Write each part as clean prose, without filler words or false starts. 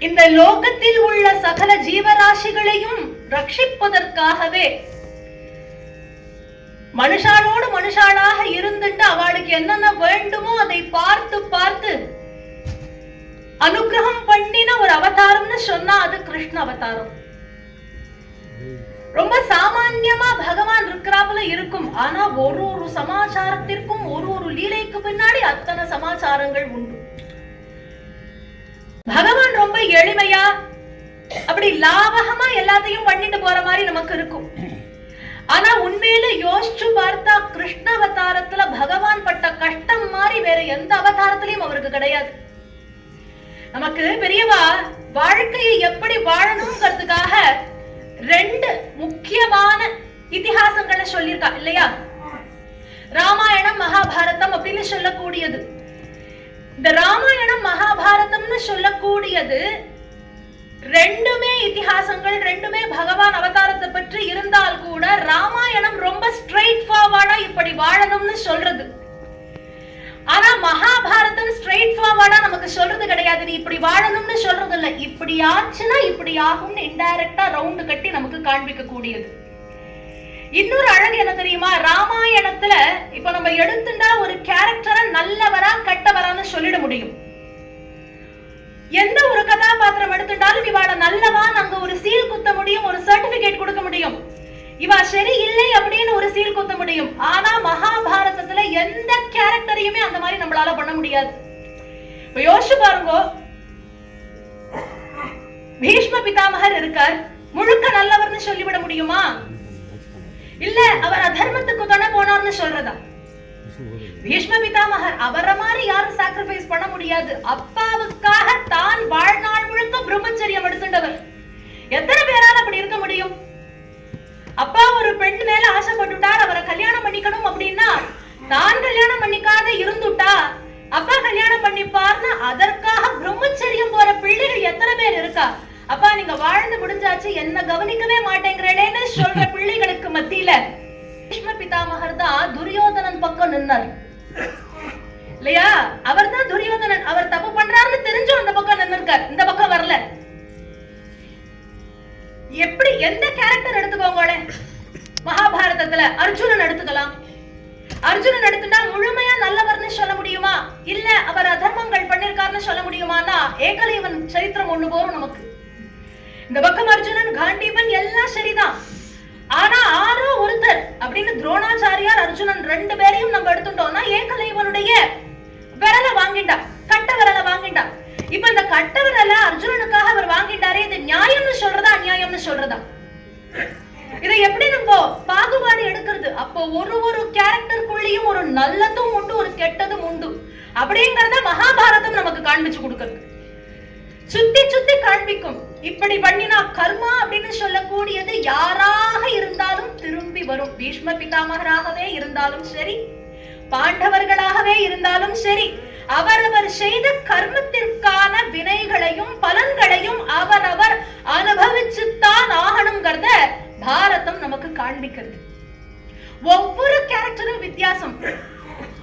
இந்த லோகத்தில் உள்ள சகல ஜீவராசிகளையும் ரட்சிப்பதற்காகவே மனுஷானோடு மனுஷானாக இருந்துட்டு அவளுக்கு என்னென்ன வேண்டுமோ அதை பார்த்து பார்த்து அனுகிரகம் பண்ணின ஒரு அவதாரம்னு சொன்னா அது கிருஷ்ண அவதாரம். ரொம்ப சாமான்யமா பகவான் இருக்கிறாப்புல இருக்கும். ஆனா ஒரு சமாச்சாரத்திற்கும் ஒரு லீலைக்கு பின்னாடி அத்தனை சமாச்சாரங்கள் உண்டு. பகவான் ரொம்ப எளிமையா அப்படி லாபகமா எல்லாத்தையும் பண்ணிட்டு போற மாதிரி நமக்கு இருக்கும். ஆனா உண்மையில யோசிச்சு பார்த்தா கிருஷ்ண அவதாரத்துல பகவான் பட்ட கஷ்டம் மாதிரி வேற எந்த அவதாரத்திலையும் அவருக்கு கிடையாது. நமக்கு பெரியவா வாழ்க்கையை எப்படி வாழணும்ங்கிறதுக்காக ரெண்டு முக்கியமான இதிகாசங்களை சொல்லியிருக்கா இல்லையா? ராமாயணம் மகாபாரதம் அப்படின்னு சொல்லக்கூடியது. இந்த ராமாயணம் மகாபாரதம்னு சொல்லக்கூடியது ரெண்டுமே இதிகாசங்கள், ரெண்டுமே பகவான் அவதாரத்தை பற்றி இருந்தால் கூட ராமாயணம் ரொம்ப ஸ்ட்ரெயிட் ஃபார்வர்டா இப்படி வாழணும்னு சொல்றது. ஆனா மகாபாரதம் ஸ்ட்ரெயிட் ஃபார்வர்டா நமக்கு சொல்றது கிடையாது. நீ இப்படி வாழணும்னு சொல்றது இல்ல, இப்படி ஆச்சுன்னா இப்படி ஆகும்னு இன்டைரக்டா ரவுண்ட் கட்டி நமக்கு காண்பிக்க கூடியது. இன்னொரு அழகு என்ன தெரியுமா? ராமாயணத்துல இப்ப நம்ம எடுத்துட்டா ஒரு கேரக்டரை நல்லவரா கெட்டவரான்னு சொல்லிட முடியும். எந்த ஒரு கதாபாத்திரம் எடுத்துட்டாலும் இவாள நல்லவான் அங்க ஒரு சீல் குத்த முடியும், ஒரு சர்டிபிகேட் கொடுக்க முடியும். இவா சரி இல்லை அப்படின்னு ஒரு சீல் குத்த முடியும். ஆனா மகாபாரதத்துல எந்த கேரக்டரையுமே அந்த மாதிரி நம்மளால பண்ண முடியாது. இப்ப யோசிச்சு பாருங்க, பீஷ்ம பிதாமகர் இருக்கார், முழுக்க நல்லவர்னு சொல்லிவிட முடியுமா? இல்ல அவர் அதர்மத்துக்கு துணை போனார்னு சொல்றதா? பீஷ்ம பிதாமகர் அவரை மாதிரி யாரும் சாக்ரிஃபைஸ் பண்ண முடியாது. அப்பாவுக்காக தான் வாழ்நாள் முழுக்க பிரம்மச்சரியம் எடுத்துட்டவர். எத்தனை பேரால அப்படி இருக்க முடியும்? அப்பா ஒரு பெண் மேல ஆசைப்பட்டுட்டார், அவரை கல்யாணம் பண்ணிக்கணும் அப்படின்னா தான் கல்யாணம் பண்ணிக்காத இருந்துட்டா அப்பா கல்யாணம் பண்ணிப்பார்னு அதற்காக பிரம்மச்சரியம் போற பிள்ளைகள் எத்தனை பேர் இருக்கா? அப்பா நீங்க வாழ்ந்து முடிஞ்சாச்சு, என்ன கவனிக்கவே மாட்டேங்கிறேன்னு சொல்ற பிள்ளைகளுக்கு மத்தியில பீஷ்ம பிதாமகர் தான் துரியோதனன் பக்கம் நின்னார் இல்லையா? அவர் தான் துரியோதனன். அவர் தப்பு பண்றாருன்னு தெரிஞ்சும் அந்த பக்கம் நின்னுருக்கார், இந்த பக்கம் வரல. எப்படி எந்த கேரக்டர் எடுத்துக்கோங்களே, மகாபாரதத்துல அர்ஜுனன் எடுத்துக்கலாம். அர்ஜுனன் எடுத்துட்டா முழுமையா நல்லவர்னு சொல்ல முடியுமா? இல்ல அவர் அதர்மங்கள் பண்ணிருக்காருன்னு சொல்ல முடியுமானா ஏகலைவன் சரித்திரம் ஒண்ணு போறோம் நமக்கு. இந்த பக்கம் அர்ஜுனன், காண்டீபன் எல்லாம் சரிதான். ஆனா ஆரோ ஒருத்தர் அப்படின்னு துரோணாச்சாரியார் அர்ஜுனன் ரெண்டு பேரையும் நம்ம எடுத்துட்டோம்னா ஏகலைவனுடைய விரலை வாங்கிட்டா, கட்ட விரலை வாங்கிட்டா. இப்ப இந்த கட்ட விரல அர்ஜுனனுக்காக அவர் வாங்கிட்டாரே, இது நியாயம்னு சொல்றதா அநியாயம்னு சொல்றதா? இதை எப்படி நம்ம பாகுபாடு எடுக்கிறது? அப்போ ஒரு கேரக்டருக்குள்ளேயும் ஒரு நல்லதும் உண்டு, ஒரு கெட்டதும் உண்டு. அப்படிங்கறத மகாபாரதம் நமக்கு காண்பிச்சு கொடுக்கிறது, சுத்தி சுத்தி காண்பிக்கும். இப்படி பண்ணினா கர்மா அப்படின்னு சொல்லக்கூடியது யாராக இருந்தாலும் திரும்பி வரும். பீஷ்ம பிதாமகராகவே இருந்தாலும் சரி, பாண்டவர்களாகவே இருந்தாலும் சரி, அவரவர் செய்த கர்மத்திற்கான வினைகளையும் பலன்களையும் அவரவர் அனுபவிச்சுத்தான் ஆகணுங்கிறத பாரதம் நமக்கு காண்பிக்கிறது. ஒவ்வொரு கேரக்டரும் வித்தியாசம்.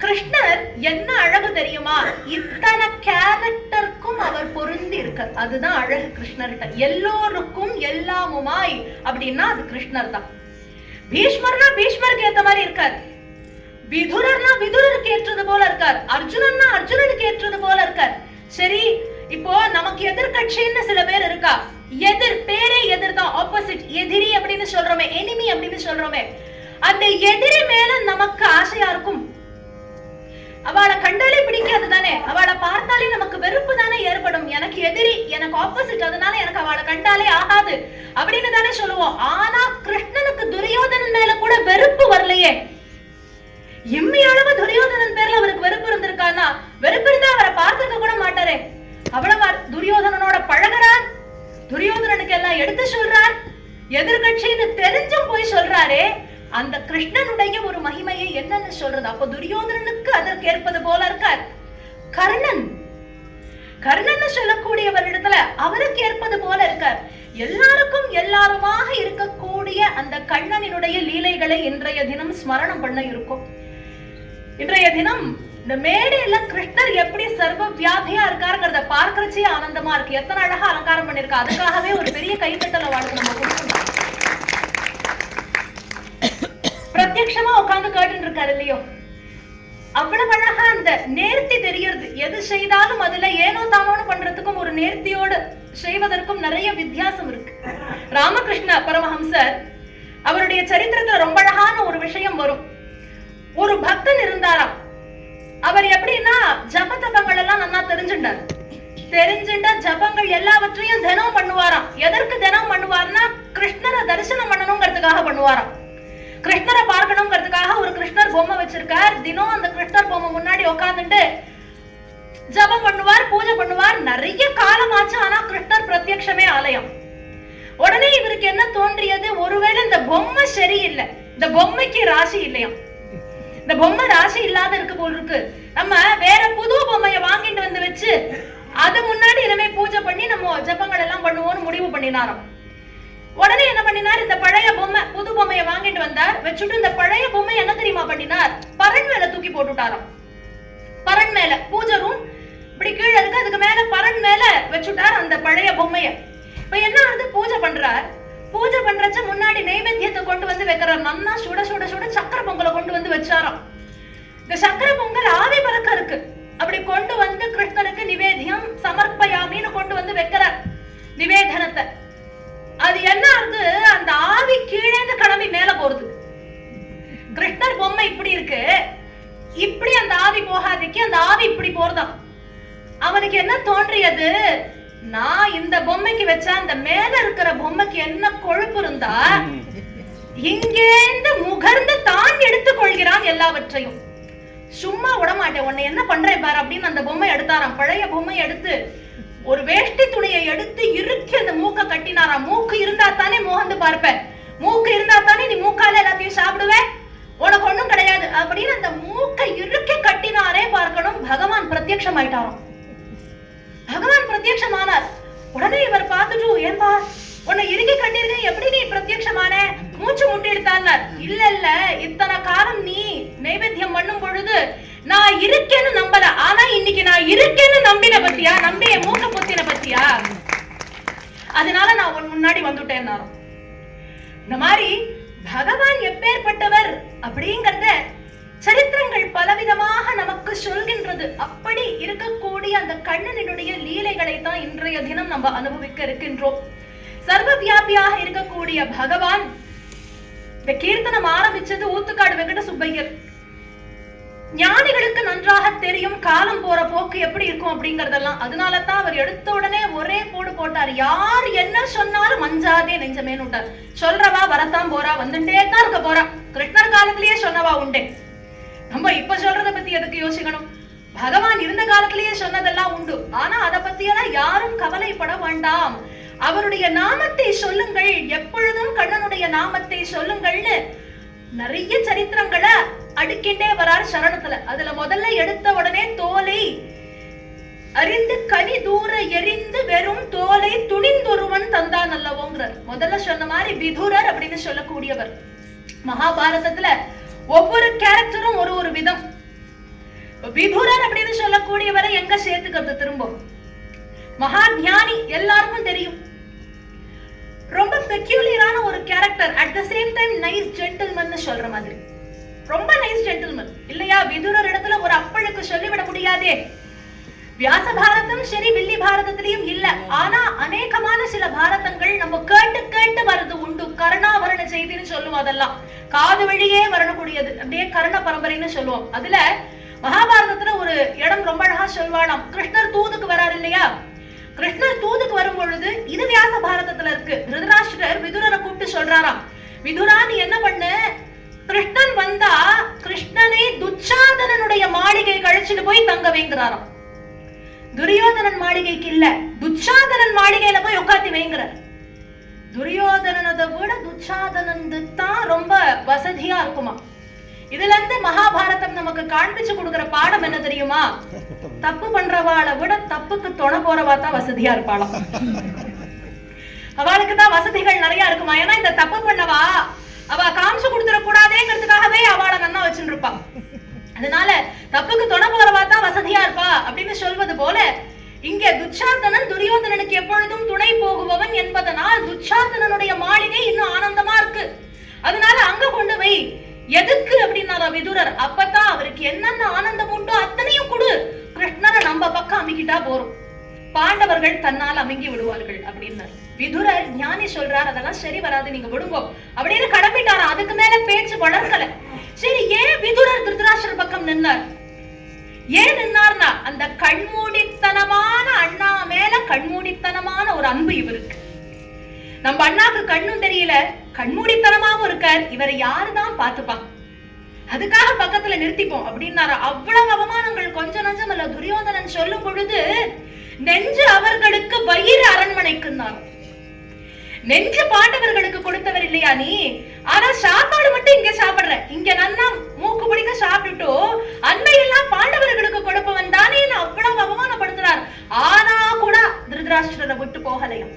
கிருஷ்ணர் என்ன அழகு தெரியுமா? இத்தனை கேரக்டருக்கும் அவர் பொருந்தி இருக்கார். அதுதான் அழகு கிருஷ்ணர்கிட்ட. எல்லோருக்கும் எல்லாமுமாய் அப்படின்னா அது கிருஷ்ணர் தான். பீஷ்மர்னா பீஷ்மருக்கு ஏத்த மாதிரி இருக்கார், விதுரர்னா விதுரருக்கு ஏற்றது போல இருக்கார், அர்ஜுனன்னா அர்ஜுனனுக்கு ஏற்றது போல இருக்கார். சரி, இப்போ நமக்கு எதிர்கட்சின்னு சில பேர் இருக்கா. எதிர் பேரே எதிர் தான், ஆப்போசிட், எதிரி அப்படின்னு சொல்றோமே, எனிமி அப்படின்னு சொல்றோமே. அந்த எதிரி மேல நமக்கு ஆசையா இருக்கும். அவளை கண்டாலே பிடிக்காது தானே, அவளை பார்த்தாலே நமக்கு வெறுப்பு தானே ஏற்படும். எனக்கு எதிரி, எனக்கு ஆப்போசிட், அதனால எனக்கு அவளை கண்டாலே ஆகாது அப்படின்னு தானே சொல்லுவோம். ஆனா கிருஷ்ணனுக்கு துரியோதனன் மேல கூட வெறுப்பு வரலையே. எம்மி அளவு துரியோதனன் பேர்ல அவருக்கு வெறுப்பு இருந்திருக்கானா? வெறுப்பு இருந்தா அவரை பார்த்துக்க கூட மாட்டாரே. அவ்வளவு துரியோதனனோட பழகிறார், துரியோதனனுக்கு எல்லாம் எடுத்து சொல்றார், எதிர்கட்சின்னு தெரிஞ்சும் போய் சொல்றாரே. அந்த கிருஷ்ணனுடைய ஒரு மகிமையை என்னன்னு சொல்றது? அப்ப துரியோதனனுக்கு அதற்கு ஏற்பது போல இருக்கார். கர்ணன், கர்ணன் சொல்லக்கூடியவரிடத்துல அவருக்கு ஏற்பது போல இருக்கார். எல்லாருக்கும் எல்லாருமாக இருக்கக்கூடிய அந்த கண்ணனினுடைய லீலைகளை இன்றைய தினம் ஸ்மரணம் பண்ண இருக்கும். இன்றைய தினம் இந்த மேடையில கிருஷ்ணர் எப்படி சர்வ வியாபியா இருக்காருங்கிறத பார்க்கறச்சே ஆனந்தமா இருக்கு. எத்தனை அழகா அலங்காரம் பண்ணிருக்கா. அதுக்காகவே ஒரு பெரிய கைத்தட்டல வாழ்க்கை நம்ம கொடுக்கணும். பிரத்யட்சமா உட்கார்ந்து கேட்டு இருக்காரு இல்லையோ, அவ்வளவு அழகா அந்த நேர்த்தி தெரியறது. எது செய்தாலும் அதுல ஏனோ தானோன்னு பண்றதுக்கும் ஒரு நேர்த்தியோடு செய்வதற்கும் நிறைய வித்தியாசம் இருக்கு. ராமகிருஷ்ண பரமஹம்சர் அவருடைய சரித்திரத்துல ரொம்ப அழகான ஒரு விஷயம் வரும். ஒரு பக்தன் இருந்தாராம். அவர் எப்படின்னா ஜப தபங்கள் எல்லாம் நல்லா தெரிஞ்சுட்ட ஜபங்கள் எல்லாவற்றையும் தினம் பண்ணுவாராம். எதற்கு தினம் பண்ணுவார்னா கிருஷ்ணரை தரிசனம் பண்ணணுங்கிறதுக்காக பண்ணுவாராம். கிருஷ்ணரை பார்க்கணுங்கிறதுக்காக ஒரு கிருஷ்ணர் பொம்மை வச்சிருக்கார். தினம் அந்த கிருஷ்ணர் பொம்மை முன்னாடி உட்கார்ந்துட்டு ஜபம் பண்ணுவார், பூஜை பண்ணுவார். நிறைய காலமாச்சு. ஆனா கிருஷ்ணர் பிரத்யக்ஷமே ஆலயம். உடனே இவருக்கு என்ன தோன்றியது, ஒருவேளை இந்த பொம்மை சரியில்லை, இந்த பொம்மைக்கு ராசி இல்லையா, இந்த பொம்மை ராசி இல்லாத இருக்கு போல் இருக்கு, நம்ம வேற புது பொம்மைய வாங்கிட்டு வந்து வச்சு அது முன்னாடி இனிமே பூஜை பண்ணி நம்ம ஜபங்கள் எல்லாம் பண்ணுவோம்னு முடிவு பண்ணினாராம். உடனே என்ன பண்ணினார், இந்த பழைய பொம்மை புது பொம்மையை வாங்கிட்டு வந்தார். வச்சுட்டு இந்த பழைய பொம்மை என்ன தெரியுமா பண்ணினார், பரண் மேல தூக்கி போட்டுட்டாராம். பரண் மேல பூஜை ரூம் இப்படி கீழே இருக்கு, அதுக்கு மேல பரண் மேல வச்சுட்டார் அந்த பழைய பொம்மைய. இப்ப என்ன ஆகுது, பூஜை பண்றார். பூஜை பண்றச்ச முன்னாடி நைவேத்தியத்தை கொண்டு வந்து வைக்கிறார். நன்னா சுட சுட சுட சக்கரை பொங்கலை கொண்டு வந்து வச்சாராம். இந்த சக்கரை பொங்கல் ஆவி பறக்க இருக்கு. அப்படி கொண்டு வந்து கிருஷ்ணருக்கு நிவேதியம் சமர்ப்பயாமின்னு கொண்டு வந்து வைக்கிறார் நிவேதனத்தை. அது என்ன ஆகுது, அந்த ஆவி கீழே கிளம்பி மேல போறது. கிருஷ்ணர் பொம்மை இப்படி இருக்கு, இப்படி அந்த ஆவி போகாதிக்கு அந்த ஆவி இப்படி போறதாம். அவனுக்கு என்ன தோன்றியது, நான் இந்த பொம்மைக்கு வச்சா அந்த மேல இருக்கிற பொம்மைக்கு என்ன கொழுப்பு இருந்தா இங்கேந்து முகர்ந்து தான் எடுத்துக் கொள்கிறான் எல்லாவற்றையும். சும்மா விடமாட்டேன், உன்னை என்ன பண்றேன் பாரு அப்படின்னு அந்த பொம்மை எடுத்தாராம். பழைய பொம்மை எடுத்து ஒரு வேஷ்டி துணியை எடுத்து இறுக்கி அந்த மூக்க கட்டினாராம். மூக்கு இருந்தா தானே மோகந்து பார்ப்ப, மூக்கு இருந்தா தானே நீ மூக்கால எல்லாத்தையும் சாப்பிடுவ, உனக்கு ஒண்ணும் கிடையாது அப்படின்னு அந்த மூக்கை இறுக்கி கட்டினாரே பார்க்கணும். பகவான் பிரத்யக்ஷம் ஆயிட்டாராம். பகவான் பிரத்யக்ஷமானார். உடனே இவர் பார்த்துட்டு, ஏன்பா உன்னை இறுக்கி கட்டிருக்க, எப்படி நீ பிரத்யக்ஷமான, மூச்சு முட்டி எடுத்தார். இல்ல இல்ல, இத்தனை காலம் நீ நைவேத்தியம் பண்ணும் பொழுது நான் இருக்கேன்னு நம்பல, ஆனா இன்னைக்கு நான் இருக்கேன்னு நம்பின பத்தியா, நம்பிய மூக்க பொத்தின பத்தியா, அதனால நான் உன் முன்னாடி வந்துட்டேன். இந்த மாதிரி பகவான் எப்பேற்பட்டவர் அப்படிங்கறத சரித்திரங்கள் பலவிதமாக நமக்கு சொல்கின்றது. அப்படி இருக்கக்கூடிய அந்த கண்ணனுடைய லீலைகளை தான் இன்றைய தினம் நம்ம அனுபவிக்க இருக்கின்றோம். சர்வ வியாபியாக இருக்கக்கூடிய பகவான் இந்த கீர்த்தனம் ஆரம்பிச்சது ஊத்துக்காடு வெங்கட சுப்பையர். ஞானிகளுக்கு நன்றாக தெரியும் காலம் போற போக்கு எப்படி இருக்கும் அப்படிங்கறதெல்லாம். அதனாலதான் அவர் எடுத்த உடனே ஒரே போடு போட்டார். யார் என்ன சொன்னாலும் மஞ்சாதே நெஞ்சமேன்னு விட்டார். சொல்றவா வரத்தான் போறா, வந்துட்டே தான் இருக்க போறா. கிருஷ்ணர் காலத்திலேயே சொன்னவா உண்டே, நம்ம இப்ப சொல்றத பத்தி எதுக்கு யோசிக்கணும்? பகவான் இருந்த காலத்திலேயே சொன்னதெல்லாம் உண்டு. ஆனா அதை பத்தியெல்லாம் யாரும் கவலைப்பட வேண்டாம். அவருடைய நாமத்தை சொல்லுங்கள், எப்பொழுதும் கண்ணனுடைய நாமத்தை சொல்லுங்கள்னு நிறைய சரித்திரங்களை அடுக்கிண்டே வரார் சரணத்துல. அதுல முதல்ல எடுத்த உடனே தோலை அறிந்து கனி தூர எரிந்து வெறும் தோலை துணிந்தொருவன் தந்தான் அல்லவோங்கிறார். முதல்ல சொன்ன மாதிரி விதுரர் அப்படின்னு சொல்லக்கூடியவர். மகாபாரதத்துல ஒவ்வொரு கேரக்டரும் ஒரு ஒரு விதம். விதுரர் அப்படின்னு சொல்லக்கூடியவரை எங்க சேர்த்துக்கிறது, திரும்ப மகா ஞானி, எல்லாருக்கும் தெரியும். ரொம்ப பெக்யூலியரான ஒரு character, at the same time nice gentleman சொல்ற மாதிரி. ரொம்ப நைஸ் ஜென்டில்மன் இல்லையா? விதுரர் இடத்துல ஒரு அப்பழுக்கு சொல்லிவிட முடியாதே. வியாச பாரதம் சரி, வில்லி பாரதத்திலையும் இல்ல. ஆனா அநேகமான சில பாரதங்கள் நம்ம கேட்டு கேட்டு வருது உண்டு. கர்ணாவரண செய்தின்னு சொல்லுவோம். அதெல்லாம் காது வழியே வரக்கூடியது, அப்படியே கர்ண பரம்பரைன்னு சொல்லுவோம். அதுல மகாபாரதத்துல ஒரு இடம் ரொம்ப அழகா சொல்வாளாம். கிருஷ்ணர் தூதுக்கு வராரு இல்லையா? கிருஷ்ணர் தூதுக்கு வரும் பொழுது இது வியாச பாரதத்துல இருக்கு. திருதராஷ்டிரர் விதுரரை கூப்பிட்டு சொல்றாராம், விதுரா நீ என்ன பண்ணு, கிருஷ்ணன் வந்தா கிருஷ்ணனை துச்சாதனனுடைய மாளிகை கழிச்சுட்டு போய் தங்க வைங்கிறாராம். துரியோதனன் மாளிகைக்கு இல்ல, துச்சாதனன் மாளிகையில போய் உட்காத்தி வைங்கிறார். துரியோதனனதை விட துச்சாதனன் தான் ரொம்ப வசதியா இருக்குமா. இதுல இருந்து மகாபாரதம் நமக்கு காண்பிச்சு கொடுக்கிற பாடம் என்ன தெரியுமா? தப்பு பண்றவாளை விட தப்புக்கு துணை போறவா தான் வசதியா இருப்பாளாம். அவளுக்கு தான் வசதிகள் நிறைய இருக்குமா. ஏன்னா இந்த தப்பு பண்ணவா அவ காமிச்சு கொடுத்துட கூடாதேங்கிறதுக்காகவே அவளை நன்னா வச்சுட்டு இருப்பா. அதனால தப்புக்கு துணை போறவா தான் வசதியா இருப்பா அப்படின்னு சொல்வது போல இங்கே துச்சாதனன் துரியோதனனுக்கு எப்பொழுதும் துணை போகுபவன் என்பதனால் துச்சாதனனுடைய மாளிகை இன்னும் ஆனந்தமா இருக்கு. அதனால அங்க கொண்டு போய் எதுக்கு அப்படின்னாரா விதுரர். அப்பதான் அவருக்கு என்னென்ன ஆனந்தம் உண்டோ அத்தனையும் கொடு, கிருஷ்ணரை நம்ம பக்கம் அமைக்கிட்டா போறோம், பாண்டவர்கள் தன்னால் அமைங்கி விடுவார்கள் அப்படின்னாரு. விதுரர் ஞானி சொல்றார், அதெல்லாம் சரி வராது, நீங்க விடுங்கோ அப்படின்னு கடம்பிட்டாரா. அதுக்கு மேல பேச்சு வளர்க்கல. சரி, ஏன் விதுரர் திருதராஷ்டிரர் பக்கம் நின்னார்? ஏன் நின்னார்னா அந்த கண்மூடித்தனமான அண்ணா மேல கண்மூடித்தனமான ஒரு அன்பு இவருக்கு. நம்ம அண்ணாக்கு கண்ணும் தெரியல, கண்மூடித்தனமாவும் இருக்கார், இவரை யாருதான் பாத்துப்பாங்க, அதுக்காக பக்கத்துல நிறுத்திப்போம் அப்படின்னாரா. அவ்வளவு அவமானங்கள் கொஞ்சம் நஞ்சம் அல்ல. துரியோதனன் சொல்லும் பொழுது நெஞ்சு அவர்களுக்கு வயிறு அரண்மனைக்குன்னார். நெஞ்சு பாண்டவர்களுக்கு கொடுத்தவர் இல்லையா நீ, ஆனா சாப்பாடு மட்டும் இங்க சாப்பிடுற, இங்க நல்லா மூக்கு பிடிக்க சாப்பிட்டுட்டோ அன்னையெல்லாம் பாண்டவர்களுக்கு கொடுப்பவன் தானே அவ்வளவு அவமானப்படுத்துறார். ஆனா கூட திருதராஷ்டிரரை விட்டு போகலையும்,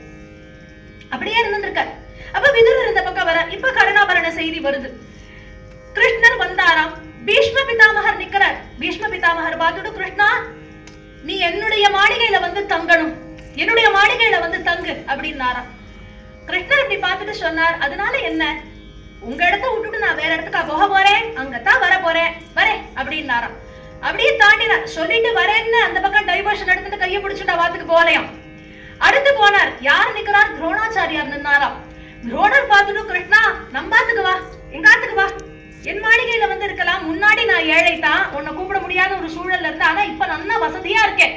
அப்படியே இருந்திருக்கார். அப்ப விதுரர் இந்த பக்கம் வர. இப்ப கருணாபரண செய்தி வருது. கிருஷ்ணர் வந்தாராம். பீஷ்ம பிதாமகர் நிக்கிறார். பீஷ்ம பிதாமகர் பார்த்துட்டு, கிருஷ்ணா நீ என்னுடைய மாளிகையில வந்து தங்கணும், என்னுடைய மாளிகையில வந்து தங்கு அப்படின்னாராம். கிருஷ்ணர் இப்படி பார்த்துட்டு சொன்னார், அதனால என்ன, உங்க இடத்த விட்டுட்டு நான் வேற இடத்துக்கா போக போறேன், அங்கத்தான் வர போறேன், வரேன் அப்படின்னாராம். அப்படியே தாண்டினார். சொல்லிட்டு வரேன்னு அந்த பக்கம் டைவர்ஷன் எடுத்துட்டு கையை பிடிச்சுட்டா வாத்துக்கு போகலையாம். அடுத்து போனார். யார் நிக்கிறார்? துரோணாச்சாரியார் நின்னாராம். துரோணர் பார்த்துட்டு, கிருஷ்ணா நம்பாத்துக்கு வா, எங்காத்துக்கு வா, என் மாளிகையில வந்து இருக்கலாம், முன்னாடி நான் ஏழை தான், உன்னை கூப்பிட முடியாத ஒரு சூழல்ல இருந்து, ஆனா இப்ப நல்லா வசதியா இருக்கேன்,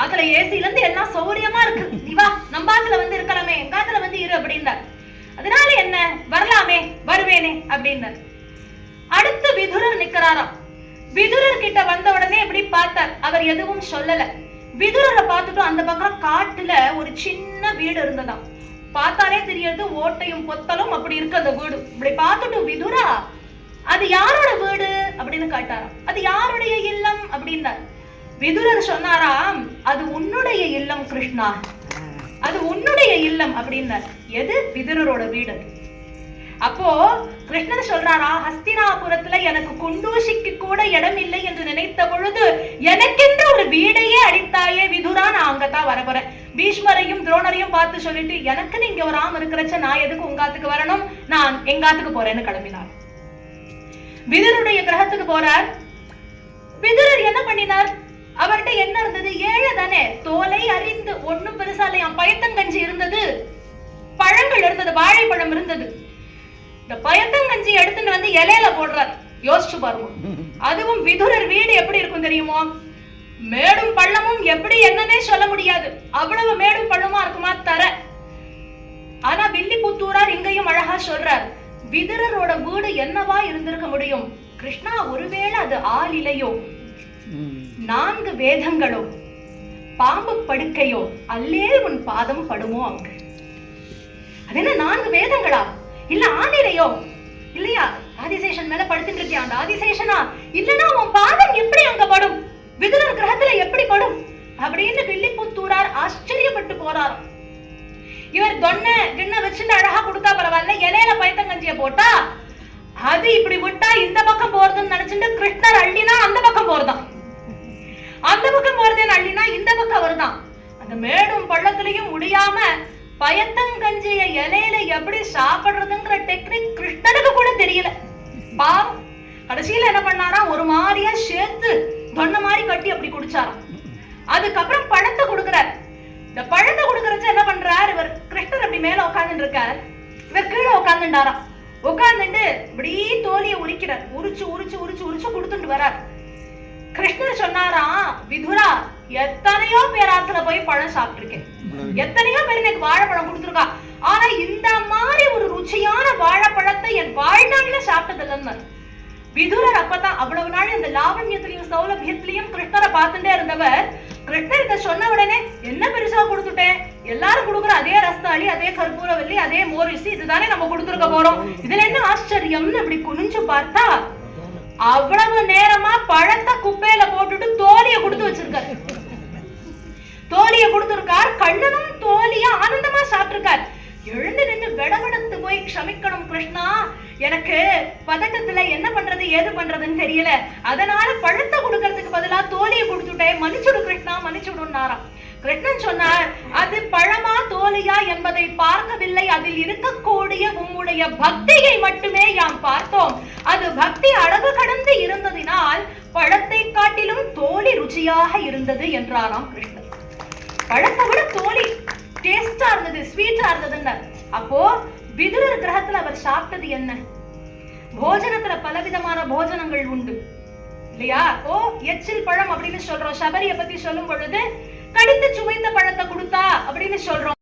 அதுல ஏசில இருந்து எல்லாம் சௌரியமா இருக்கு, நீ வா நம்பாத்துல வந்து இருக்கலாமே, எங்காத்துல வந்து இரு அப்படின்னார். அதனால என்ன, வரலாமே, வருவேனே அப்படின்னார். அடுத்து விதுரர் நிக்கிறாராம். விதுரர் கிட்ட வந்த உடனே இப்படி பார்த்தார். அவர் எதுவும் சொல்லல. விதுரரை பார்த்துட்டு அந்த பக்கம் காட்டுல ஒரு சின்ன வீடு இருந்ததாம். பார்த்தாலே தெரியாது, ஓட்டையும் பொத்தலும் அப்படி இருக்கு அந்த வீடு. இப்படி பார்த்துட்டு, விதுரா அது யாரோட வீடு அப்படின்னு கேட்டாராம். அது யாருடைய இல்லம் அப்படின்னார். விதுரர் சொன்னாராம், அது உன்னுடைய இல்லம் கிருஷ்ணா, அது உன்னுடைய இல்லம் அப்படின்னார். எது? விதுரரோட வீடு. அப்போ கிருஷ்ணர் சொல்றாரா, ஹஸ்தினாபுரத்துல எனக்கு குண்டூசிக்கு கூட இடம் இல்லை என்று நினைத்த பொழுது எனக்கென்று ஒரு வீடையே அடித்தாயே விதுரா, நான் அங்கதான் வரப்போறேன். பீஷ்மரையும் துரோணரையும் பார்த்து சொல்லிட்டு, எனக்கு நீங்க ஒரு ஆம் இருக்கிறச்ச நான் எதுக்கு உங்காத்துக்கு வரணும், நான் எங்காத்துக்கு போறேன்னு கிளம்பினார். விதுரருடைய கிரகத்துக்கு போறார். விதுரர் என்ன பண்ணினார்? அவர்கிட்ட என்ன இருந்தது? ஏழை தானே, தோலை அறிந்து ஒண்ணும் பெருசா இல்லையா, பயத்தங்கஞ்சி இருந்தது, பழங்கள் இருந்தது, வாழைப்பழம் இருந்தது. இந்த பயத்தங்கஞ்சி எடுத்துட்டு வந்து இலையில போடுறார். யோசிச்சு பாருங்க, அதுவும் விதுரர் வீடு எப்படி இருக்கும் தெரியுமோ, மேடும் பள்ளமும் எப்படி என்னன்னே சொல்ல முடியாது, அவ்வளவு மேடும் பள்ளமா இருக்குமா தர. ஆனா வில்லிபுத்தூரார் இங்கேயும் அழகா சொல்றார், விதுரரோட வீடு என்னவா இருந்திருக்க முடியும் கிருஷ்ணா, ஒருவேளை அது ஆளிலையோ, 4 வேதங்களோ, பாம்பு படுக்கையோ, அல்லே உன் பாதம் படுமோ அங்கு. அது என்ன 4 வேதங்களா, இல்ல ஆளிலையோ, இல்லையா ஆதிசேஷன் மேல படுத்துட்டு இருக்கியா, அந்த ஆதிசேஷனா, இல்லன்னா உன் பாதம் எப்படி அங்க படும், விதுரர் கிரகத்துல எப்படி படும் அப்படின்னு வில்லிபுத்தூரார் ஆச்சரியப்பட்டு போறாராம். இவர் தொன்ன கிண்ண வச்சுட்டு அழகா கொடுத்தா பரவாயில்ல, இலையில பயத்தங்கஞ்சிய போட்டா அது இப்படி விட்டா இந்த பக்கம் போறதுன்னு நினைச்சுட்டு கிருஷ்ணர் அள்ளினா அந்த பக்கம் போறதான், அந்த பக்கம் போறதேன்னு அள்ளினா இந்த பக்கம் வருதான். அந்த மேடும் பள்ளத்திலையும் முடியாம பயத்தங்கஞ்சிய இலையில எப்படி சாப்பிடுறதுங்கிற டெக்னிக் கிருஷ்ணனுக்கு கூட தெரியல. பாவம், கடைசியில என்ன பண்ணாரா, ஒரு மாதிரியா சேர்த்து தொன்ன மாதிரி கட்டி அப்படி குடிச்சாராம். அதுக்கப்புறம் பழத்தை கொடுக்கிறார். இந்த பழத்தை கொடுக்கறச்ச என்ன பண்றார் இவர், கிருஷ்ணர் அப்படி மேல உட்கார்ந்துட்டு இருக்கார், இவர் கீழே உட்கார்ந்துட்டாராம். உட்கார்ந்துட்டு இப்படி தோலியை உரிக்கிறார், உரிச்சு உரிச்சு உரிச்சு உரிச்சு கொடுத்துட்டு வரார். கிருஷ்ணர் சொன்னாராம், விதுரா எத்தனையோ பேராத்துல போய் பழம் சாப்பிட்டிருக்கேன், எத்தனையோ பேர் எனக்கு வாழைப்பழம் கொடுத்துருக்கா, ஆனா இந்த மாதிரி ஒரு ருச்சியான வாழைப்பழத்தை என் வாழ்நாள்ல சாப்பிட்டது இல்லைன்னு. விதுரர் அப்பதான் அவ்வளவு நாள் இந்த லாவண்யத்திலையும் சௌலபியத்திலையும் கிருஷ்ணரை பார்த்துட்டே இருந்தவர், கிருஷ்ணர் இத சொன்ன உடனே என்ன பெருசா கொடுத்துட்டேன், எல்லாரும் கொடுக்குற அதே ரஸ்தாளி, அதே கற்பூரவல்லி, அதே மோரிசி, இதுதானே நம்ம கொடுத்துருக்க போறோம், இதுல என்ன ஆச்சரியம்னு அப்படி குனிஞ்சு பார்த்தா அவ்வளவு நேரமா பழத்தை குப்பையில போட்டுட்டு தோலிய கொடுத்து வச்சிருக்காரு. தோலிய கொடுத்திருக்கார். கண்ணனும் தோலிய ஆனந்தமா சாப்பிட்டிருக்கார். எழுந்து நின்று விடவிடத்து போய், க்ஷமிக்கணும் கிருஷ்ணா, எனக்கு பதட்டத்துல என்ன பண்றது ஏது பண்றதுன்னு தெரியல, அதனால பழத்தை கொடுக்கறதுக்கு பதிலா தோலியை கொடுத்துட்டேன், மன்னிச்சுடு கிருஷ்ணா மன்னிச்சுடுன்னாராம். கிருஷ்ணன் சொன்னார், அது பழமா தோலியா என்பதை பார்க்கவில்லை, அதில் இருக்கக்கூடிய உம்முடைய பக்தியை மட்டுமே யாம் பார்த்தோம். அது பக்தி அளவு கடந்து இருந்ததினால் பழத்தை காட்டிலும் தோலி ருச்சியாக இருந்தது என்றாராம் கிருஷ்ணன். பழத்தை விட தோலி டேஸ்டா இருந்தது, ஸ்வீட்டா இருந்ததுன்னு. அப்போ விதுரர் கிரகத்துல அவர் சாப்பிட்டது என்ன? போஜனத்துல பலவிதமான போஜனங்கள் உண்டு இல்லையா? ஓ எச்சில் பழம் அப்படின்னு சொல்றோம். சபரிய பத்தி சொல்லும் பொழுது கடித்து சுவைத்த பழத்தை கொடுத்தா அப்படின்னு சொல்றோம்.